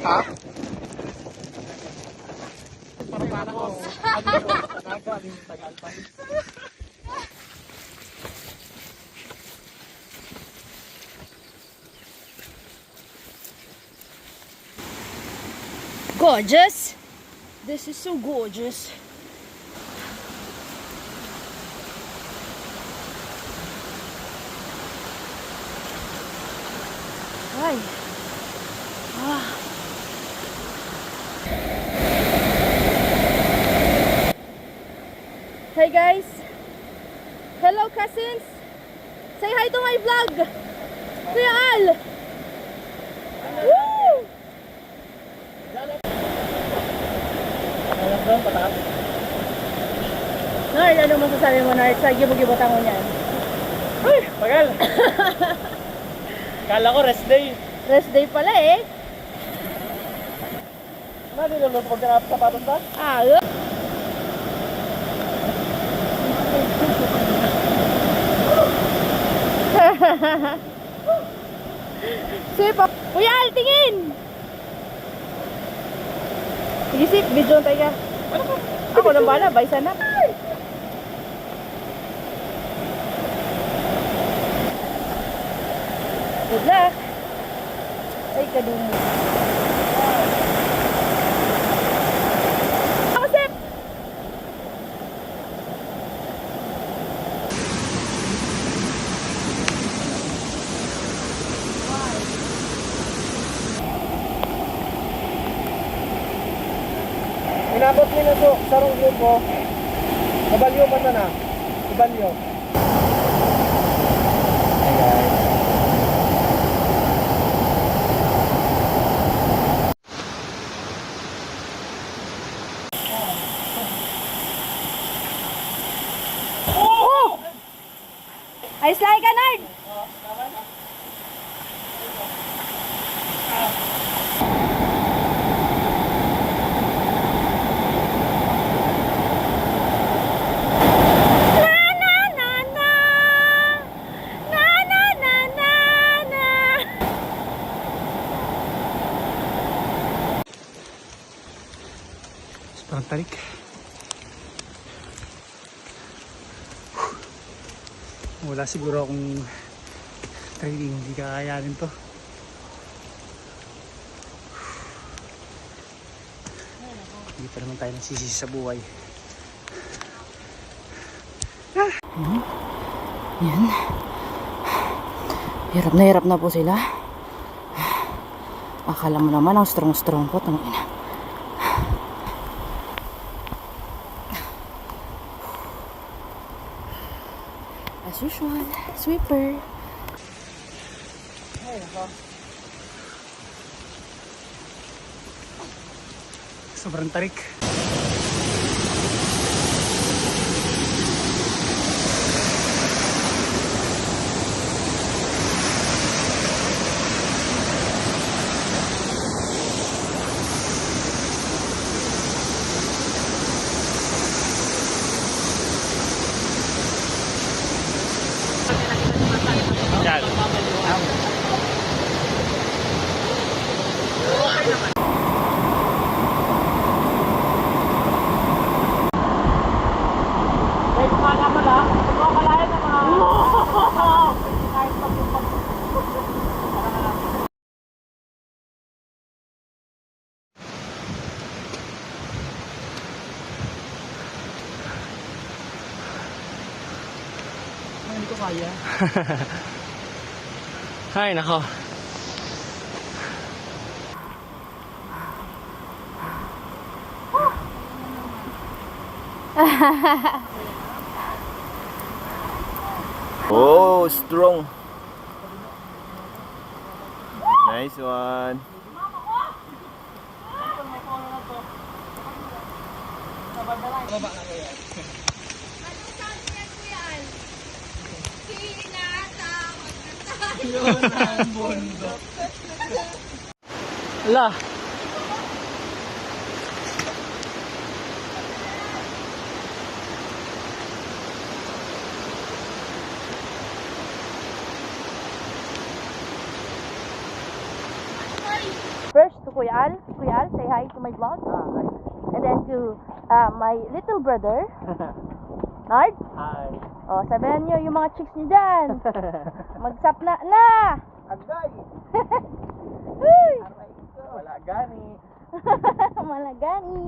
Ha? Parang para ko. Tagal pa. Gorgeous. This is so gorgeous. Ay. Ah. Hey guys. Hello cousins. Say hi to my vlog. Kuya Al. Woo! Nard, ano masasabi mo, Nard? Sa gibog-gibotan mo niyan. Ay, tagal. Kala ko rest day. Rest day pala eh. Ano, niluluto ko sa sapatos ba? Ah, Sipa. Kuya Al, tingin! Sige sip, video tayo. Ako nang bala, baysa na. Good luck. Ay, kadumi. Ako sip! Inabot mo na to, sarong grupo. Kabalyo ba na? Kabalyo. Hey guys. Oh! Ayos lang ka, Nard! Parang tarik. Wala siguro akong training, hindi kakayanin to. Hindi pa naman tayo nagsisisi sa buhay. Yan. Hirap na po sila. Akala mo naman ang strong ko. Tangin na. As usual, sweeper. Ay, nako. Sobrang tarik. Yan. May kumala pala. Ito kalahin na mga... Hindi ko kaya. Ay, nako. Oh, strong. Nice one. Ala. First to Kuya Al. Kuya Al, say hi to my vlog. And then to my little brother, Nard. Hi. Oh, sabihan nyo yung mga chicks nyo dyan. Magsap na na! Agay. Uy! Wala gani. Malagani.